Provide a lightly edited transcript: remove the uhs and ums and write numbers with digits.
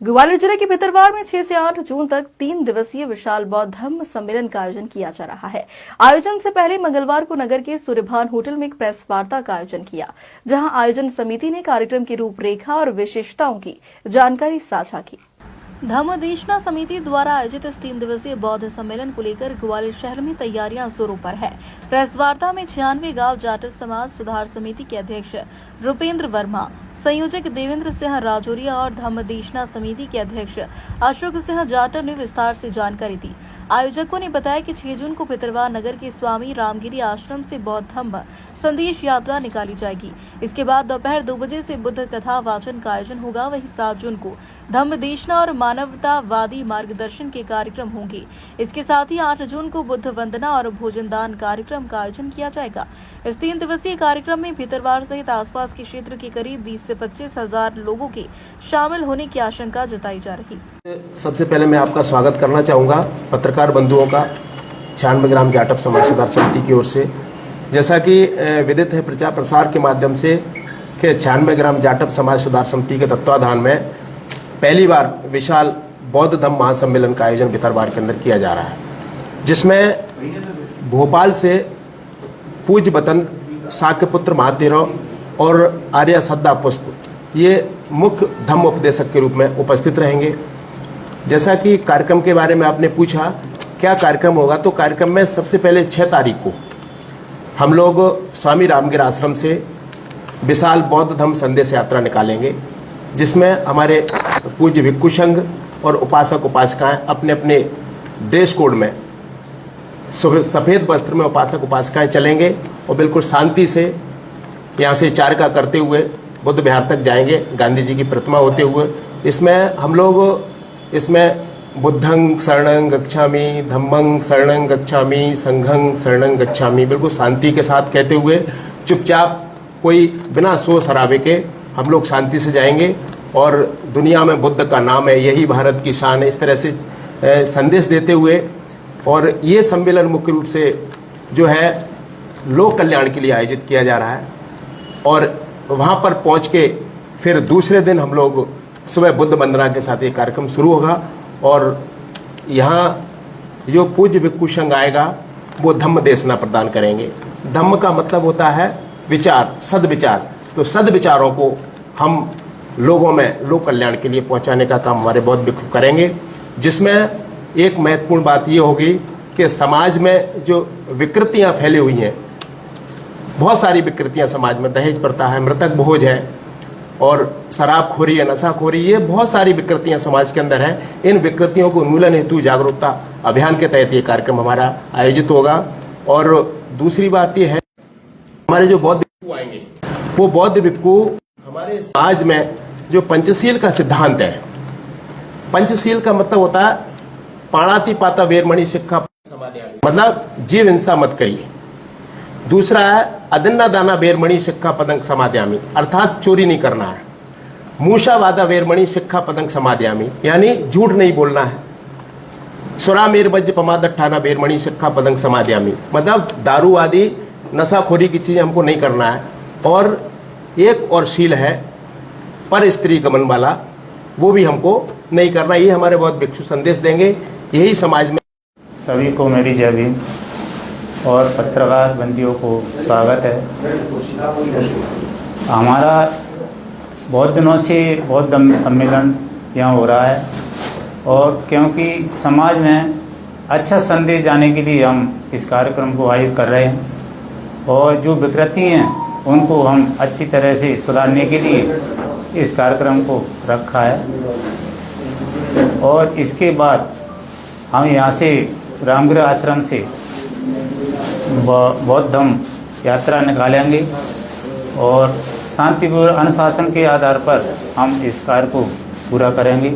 ग्वालियर जिले के भितरवार में 6 से 8 जून तक 3 दिवसीय विशाल बौद्ध धम्म सम्मेलन का आयोजन किया जा रहा है। आयोजन से पहले मंगलवार को नगर के सूर्यभान होटल में एक प्रेस वार्ता का आयोजन किया, जहां आयोजन समिति ने कार्यक्रम की रूपरेखा और विशेषताओं की जानकारी साझा की। धम्मदेशना समिति द्वारा आयोजित इस 3 दिवसीय बौद्ध सम्मेलन को लेकर ग्वालियर शहर में तैयारियां जोरों पर है। प्रेस वार्ता में 96 गांव जाट समाज सुधार समिति के अध्यक्ष रुपेंद्र वर्मा, संयोजक देवेंद्र सिंह राजौरिया और धम्मदेशना समिति के अध्यक्ष अशोक सिंह जाटव ने विस्तार से जानकारी दी। आयोजकों ने बताया कि 6 जून को भितरवार नगर के स्वामी रामगिरी आश्रम से बौद्ध धम्म संदेश यात्रा निकाली जाएगी। इसके बाद दोपहर 2 बजे से बुद्ध कथा वाचन का आयोजन होगा। वहीं 7 जून को धम्मदेशना और मानवतावादी मार्गदर्शन के कार्यक्रम होंगे। इसके साथ ही 8 जून को बुद्ध वंदना और भोजनदान कार्यक्रम का आयोजन किया जाएगा। इस 3 दिवसीय कार्यक्रम में भितरवार सहित आसपास के क्षेत्र के करीब 20 से 25 हजार लोगों के शामिल होने की आशंका जताई जा रही। सबसे पहले मैं आपका स्वागत करना चाहूँगा पत्रकार बंधुओं का 96 ग्राम जाटव समाज सुधार समिति की ओर से। जैसा कि विदित है प्रचार प्रसार के माध्यम से कि 96 ग्राम जाटव समाज सुधार समिति के तत्वाधान में पहली बार विशाल बौद्ध धम्म महासम्मेलन का आयोजन भितरवार के अंदर किया जा रहा है, जिसमें भोपाल से पूज्य बतन साक्यपुत्र महातेरव और आर्य सद्दा पुष्प ये मुख्य धम्म उपदेशक के रूप में उपस्थित रहेंगे। जैसा कि कार्यक्रम के बारे में आपने पूछा क्या कार्यक्रम होगा, तो कार्यक्रम में सबसे पहले 6 तारीख को हम लोग स्वामी रामगिरी आश्रम से विशाल बौद्ध धम्म संदेश यात्रा निकालेंगे, जिसमें हमारे पूज्य भिक्षु संघ और उपासक उपासिकाएं अपने अपने ड्रेस कोड में सफ़ेद वस्त्र में उपासक उपासिकाएं चलेंगे और बिल्कुल शांति से यहाँ से चारका करते हुए बुद्ध विहार तक जाएंगे, गांधी जी की प्रतिमा होते हुए। इसमें हम लोग बुद्धं शरणं गच्छामि, धम्मं शरणं गच्छामि, संघं शरणं गच्छामि बिल्कुल शांति के साथ कहते हुए चुपचाप कोई बिना शोर शराबे के हम लोग शांति से जाएंगे और दुनिया में बुद्ध का नाम है, यही भारत की शान है, इस तरह से संदेश देते हुए। और ये सम्मेलन मुख्य रूप से जो है लोक कल्याण के लिए आयोजित किया जा रहा है और वहाँ पर पहुँच के फिर दूसरे दिन हम लोग सुबह बुद्ध वंदना के साथ ये कार्यक्रम शुरू होगा और यहाँ जो पूज्य भिक्षु संघ आएगा वो धम्म देशना प्रदान करेंगे। धम्म का मतलब होता है विचार, सद्विचार। तो सद्विचारों को हम लोगों में लोक कल्याण के लिए पहुँचाने का काम हमारे बौद्ध भिक्षु करेंगे, जिसमें एक महत्वपूर्ण बात ये होगी कि समाज में जो विकृतियाँ फैली हुई हैं, बहुत सारी विकृतियाँ समाज में, दहेज प्रथा है, मृतक भोज है और शराबखोरी है, नशाखोरी, ये बहुत सारी विकृतियां समाज के अंदर हैं। इन विकृतियों को उन्मूलन हेतु जागरूकता अभियान के तहत ये कार्यक्रम हमारा आयोजित होगा। और दूसरी बात ये है हमारे जो बौद्ध भिक्षु आएंगे वो बौद्ध भिक्षु हमारे समाज में जो पंचशील का सिद्धांत है, पंचशील का मतलब होता है पाणाति पाता वेरमणि शिक्षा समाधियामि, मतलब जीव हिंसा मत करिए। दूसरा है अदन्ना दाना वेरमणि शिक्षा पदंग समाधियामि, अर्थात चोरी नहीं करना है। मूषा वादा वेरमणि शिक्षा पदंग समाधियामि, यानी झूठ नहीं बोलना है। सुरा मेर बज्ज पमादठाना वेरमणि शिक्षा पदंग समाधियामि, मतलब दारू आदि नशाखोरी की चीजें हमको नहीं करना है। और एक और शील है पर स्त्री गमन वाला, वो भी हमको नहीं करना। ये हमारे बहुत भिक्षु संदेश देंगे, यही समाज में। सभी को मेरी जय भीम और पत्रकार बंदियों को स्वागत है। हमारा बहुत दिनों से बौद्ध धम्म सम्मेलन यहाँ हो रहा है और क्योंकि समाज में अच्छा संदेश जाने के लिए हम इस कार्यक्रम को आयोजित कर रहे हैं और जो विकृति हैं उनको हम अच्छी तरह से सुधारने के लिए इस कार्यक्रम को रखा है। और इसके बाद हम यहाँ से रामगिरी आश्रम से बौद्ध धम्म यात्रा निकालेंगे और शांतिपूर्ण अनुशासन के आधार पर हम इस कार्य को पूरा करेंगे।